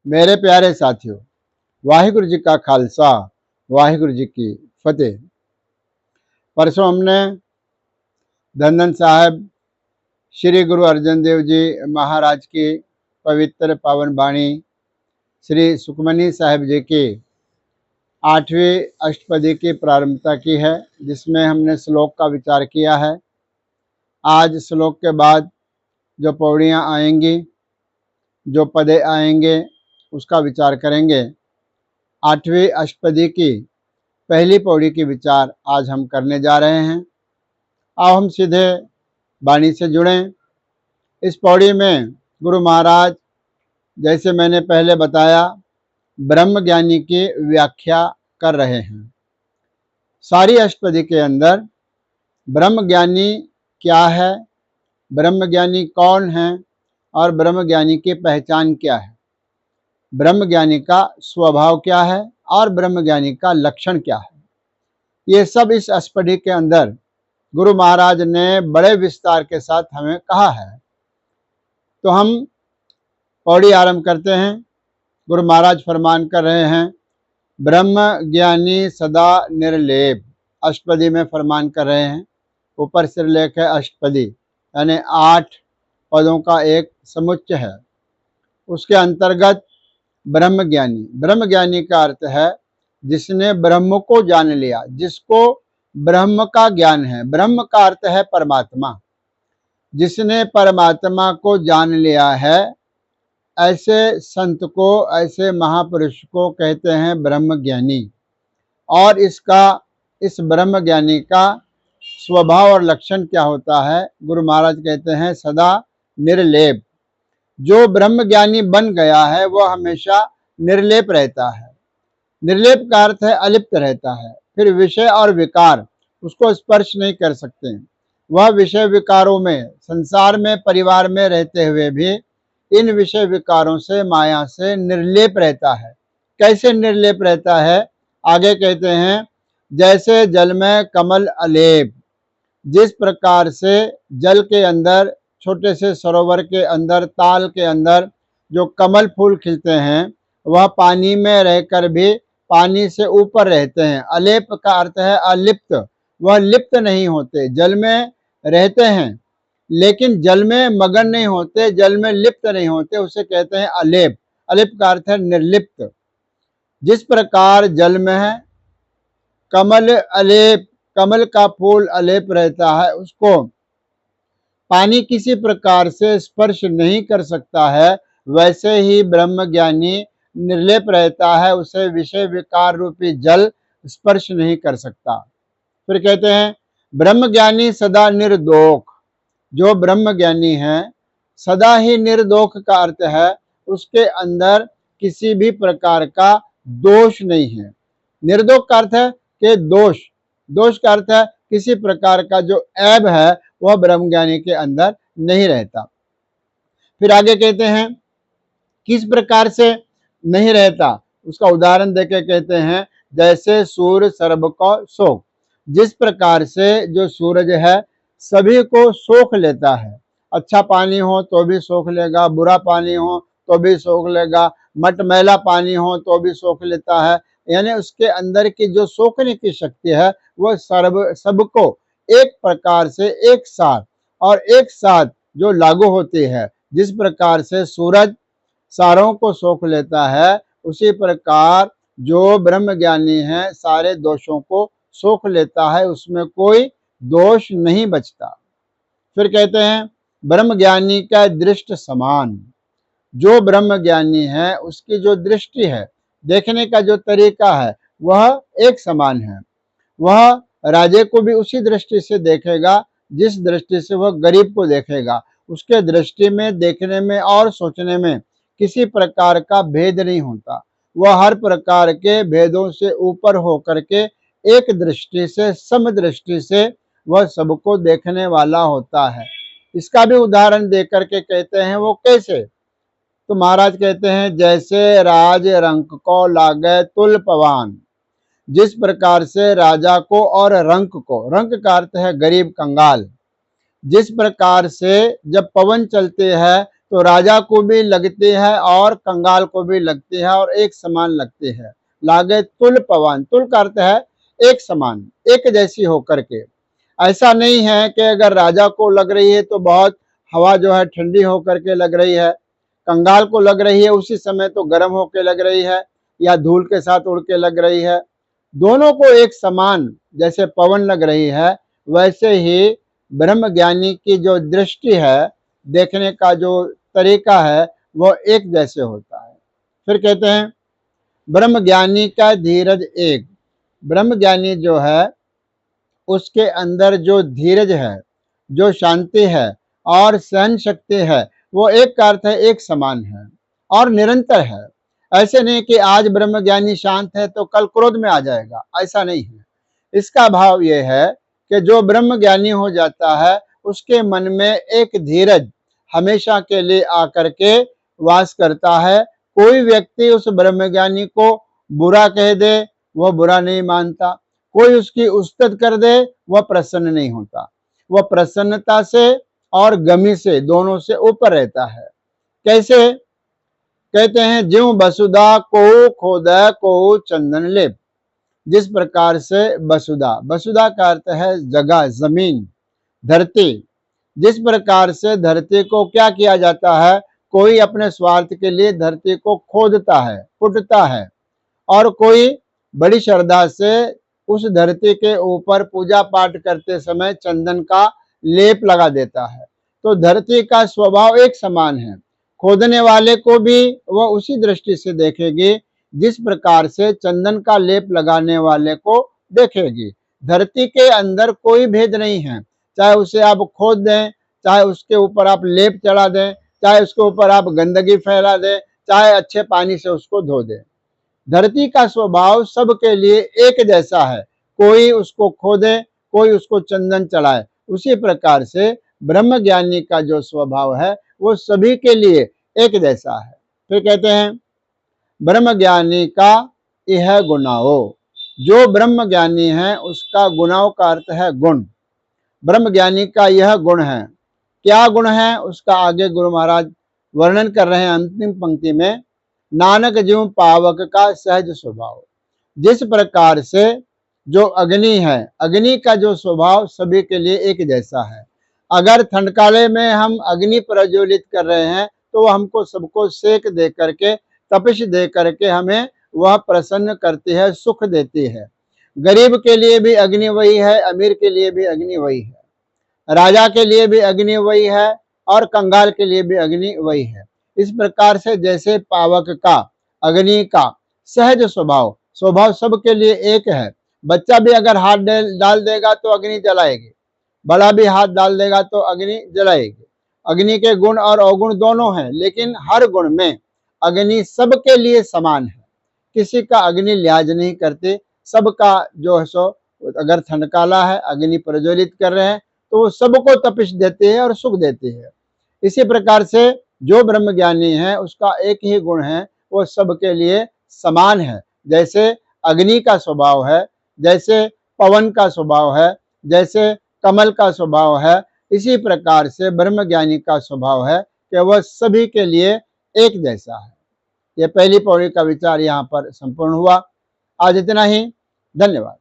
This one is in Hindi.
मेरे प्यारे साथियों, वाहिगुरु जी का खालसा, वाहिगुरु जी की फतेह। परसों हमने धन धन साहब श्री गुरु अर्जन देव जी महाराज की पवित्र पावन वाणी श्री सुखमनी साहिब जी की 8वीं अष्टपदी की प्रारंभता की है, जिसमें हमने श्लोक का विचार किया है। आज श्लोक के बाद जो पौड़ियाँ आएंगी, जो पदे आएंगे, उसका विचार करेंगे। 8वीं अष्टपदी की पहली पौड़ी की विचार आज हम करने जा रहे हैं। आओ हम सीधे वाणी से जुड़ें। इस पौड़ी में गुरु महाराज, जैसे मैंने पहले बताया, ब्रह्म ज्ञानी की व्याख्या कर रहे हैं। सारी अष्टपदी के अंदर ब्रह्म ज्ञानी क्या है, ब्रह्म ज्ञानी कौन है और ब्रह्म ज्ञानी की पहचान क्या है, ब्रह्म ज्ञानी का स्वभाव क्या है और ब्रह्म ज्ञानी का लक्षण क्या है, ये सब इस अष्टपदी के अंदर गुरु महाराज ने बड़े विस्तार के साथ हमें कहा है। तो हम पौड़ी आरंभ करते हैं। गुरु महाराज फरमान कर रहे हैं, ब्रह्म ज्ञानी सदा निर्लेप। अष्टपदी में फरमान कर रहे हैं। ऊपर सिरलेख है अष्टपदी, यानी 8 पदों का एक समुच्चय है। उसके अंतर्गत ब्रह्म ज्ञानी का अर्थ है जिसने ब्रह्म को जान लिया, जिसको ब्रह्म का ज्ञान है। ब्रह्म का अर्थ है परमात्मा। जिसने परमात्मा को जान लिया है, ऐसे संत को, ऐसे महापुरुष को कहते हैं ब्रह्म ज्ञानी। और इस ब्रह्म ज्ञानी का स्वभाव और लक्षण क्या होता है? गुरु महाराज कहते हैं सदा निर्लेप। जो ब्रह्म ज्ञानी बन गया है वह हमेशा निर्लेप रहता है। निर्लेप का अर्थ है अलिप्त रहता है। फिर विषय और विकार उसको स्पर्श नहीं कर सकते। वह विषय विकारों में, संसार में, परिवार में रहते हुए भी इन विषय विकारों से, माया से निर्लेप रहता है। कैसे निर्लेप रहता है? आगे कहते हैं, जैसे जल में कमल अलेप। जिस प्रकार से जल के अंदर, छोटे से सरोवर के अंदर, ताल के अंदर जो कमल फूल खिलते हैं, वह पानी में रहकर भी पानी से ऊपर रहते हैं। अलेप का अर्थ है अलिप्त। वह लिप्त नहीं होते, जल में रहते हैं लेकिन जल में मगन नहीं होते, जल में लिप्त नहीं होते, उसे कहते हैं अलेप। अलेप का अर्थ है निर्लिप्त। जिस प्रकार जल में है कमल अलेप, कमल का फूल अलेप रहता है, उसको पानी किसी प्रकार से स्पर्श नहीं कर सकता है, वैसे ही ब्रह्म ज्ञानी निर्लेप रहता है, उसे विषय विकार रूपी जल स्पर्श नहीं कर सकता। फिर कहते हैं, ब्रह्म ज्ञानी सदा निर्दोष। जो ब्रह्म ज्ञानी है सदा ही निर्दोष का अर्थ है उसके अंदर किसी भी प्रकार का दोष नहीं है। निर्दोष का अर्थ है कि दोष का अर्थ है किसी प्रकार का जो ऐब है वह ब्रह्म ज्ञानी के अंदर नहीं रहता। फिर आगे कहते हैं किस प्रकार से नहीं रहता, उसका उदाहरण देके कहते हैं, जैसे सूर्य सर्व को सोख। जिस प्रकार से जो सूरज है सभी को सोख लेता है। अच्छा पानी हो तो भी सोख लेगा, बुरा पानी हो तो भी सोख लेगा, मटमैला पानी हो तो भी सोख लेता है। यानी उसके अंदर की जो सोखने की शक्ति है वह सबको एक प्रकार से एक साथ जो लागू होती है। जिस प्रकार से सूरज सारों को सोख लेता है, उसी प्रकार जो ब्रह्म ज्ञानी है सारे दोषों को सोख लेता है, उसमें कोई दोष नहीं बचता। फिर कहते हैं, ब्रह्म ज्ञानी का दृष्ट समान। जो ब्रह्म ज्ञानी है उसकी जो दृष्टि है, देखने का जो तरीका है, वह एक समान है। वह राजे को भी उसी दृष्टि से देखेगा जिस दृष्टि से वह गरीब को देखेगा। उसके दृष्टि में, देखने में और सोचने में किसी प्रकार का भेद नहीं होता। वह हर प्रकार के भेदों से ऊपर होकर के एक दृष्टि से, समदृष्टि से वह सबको देखने वाला होता है। इसका भी उदाहरण देकर के कहते हैं वो कैसे? तो महाराज कहते हैं, जैसे राज रंक को लागे तुल पवान। जिस प्रकार से राजा को और रंक को, रंक का अर्थ है गरीब कंगाल, जिस प्रकार से जब पवन चलते हैं तो राजा को भी लगते हैं और कंगाल को भी लगते हैं और एक समान लगते हैं। लागे तुल पवन, तुल का अर्थ है एक समान, एक जैसी होकर के। ऐसा नहीं है कि अगर राजा को लग रही है तो बहुत हवा जो है ठंडी होकर के लग रही है, कंगाल को लग रही है उसी समय तो गर्म होकर लग रही है, या धूल के साथ उड़ के लग रही है। दोनों को एक समान जैसे पवन लग रही है, वैसे ही ब्रह्म ज्ञानी की जो दृष्टि है, देखने का जो तरीका है, वो एक जैसे होता है। फिर कहते हैं ब्रह्म ज्ञानी का धीरज एक। ब्रह्म ज्ञानी जो है उसके अंदर जो धीरज है, जो शांति है और सहन शक्ति है, वो एक का अर्थ है एक समान है और निरंतर है। ऐसे नहीं कि आज ब्रह्म ज्ञानी शांत है तो कल क्रोध में आ जाएगा, ऐसा नहीं है। इसका भाव यह है कि जो ब्रह्म ज्ञानी हो जाता है उसके मन में एक धीरज हमेशा के लिए आकर के वास करता है। कोई व्यक्ति उस ब्रह्म ज्ञानी को बुरा कह दे, वह बुरा नहीं मानता। कोई उसकी उस्तत कर दे, वह प्रसन्न नहीं होता। वह प्रसन्नता से और गमी से, दोनों से ऊपर रहता है। कैसे? कहते हैं ज्यों वसुधा को खोदा को चंदन लेप। जिस प्रकार से वसुधा, वसुधा का अर्थ है जगह, जमीन, धरती। जिस प्रकार से धरती को क्या किया जाता है, कोई अपने स्वार्थ के लिए धरती को खोदता है, पुटता है, और कोई बड़ी श्रद्धा से उस धरती के ऊपर पूजा पाठ करते समय चंदन का लेप लगा देता है। तो धरती का स्वभाव एक समान है। खोदने वाले को भी वह उसी दृष्टि से देखेगी जिस प्रकार से चंदन का लेप लगाने वाले को देखेगी। धरती के अंदर कोई भेद नहीं है। चाहे उसे आप खोद दें, चाहे उसके ऊपर आप लेप चढ़ा दें, चाहे उसके ऊपर आप गंदगी फैला दें, चाहे अच्छे पानी से उसको धो दें, धरती का स्वभाव सबके लिए एक जैसा है। कोई उसको खोदे, कोई उसको चंदन चढ़ाए। उसी प्रकार से ब्रह्म ज्ञानी का जो स्वभाव है वो सभी के लिए एक जैसा है। फिर कहते हैं ब्रह्म ज्ञानी का यह गुणाओ। जो ब्रह्म ज्ञानी है उसका गुणाओं का अर्थ है गुण। ब्रह्म ज्ञानी का यह गुण है। क्या गुण है उसका आगे गुरु महाराज वर्णन कर रहे हैं अंतिम पंक्ति में। नानक ज्यों पावक का सहज स्वभाव। जिस प्रकार से जो अग्नि है, अग्नि का जो स्वभाव सभी के लिए एक जैसा है। अगर ठंडकाले में हम अग्नि प्रज्वलित कर रहे हैं तो हमको सबको सेक दे करके, तपिश दे करके हमें वह प्रसन्न करती है, सुख देती है। गरीब के लिए भी अग्नि वही है, अमीर के लिए भी अग्नि वही है, राजा के लिए भी अग्नि वही है और कंगाल के लिए भी अग्नि वही है। इस प्रकार से जैसे पावक का, अग्नि का सहज स्वभाव, स्वभाव सबके लिए एक है। बच्चा भी अगर हाथ डाल देगा तो अग्नि जलाएगी, बड़ा भी हाथ डाल देगा तो अग्नि जलाएगी। अग्नि के गुण और अवगुण दोनों हैं, लेकिन हर गुण में अग्नि सबके लिए समान है। किसी का अग्नि लिहाज नहीं करते। सबका जो है सो, अगर ठंडकाला है, अग्नि प्रज्वलित कर रहे हैं तो वो सबको तपिश देती है और सुख देती है। इसी प्रकार से जो ब्रह्म ज्ञानी है उसका एक ही गुण है, वो सबके लिए समान है। जैसे अग्नि का स्वभाव है, जैसे पवन का स्वभाव है, जैसे कमल का स्वभाव है, इसी प्रकार से ब्रह्म ज्ञानी का स्वभाव है कि वह सभी के लिए एक जैसा है। यह पहली पौड़ी का विचार यहाँ पर संपूर्ण हुआ। आज इतना ही। धन्यवाद।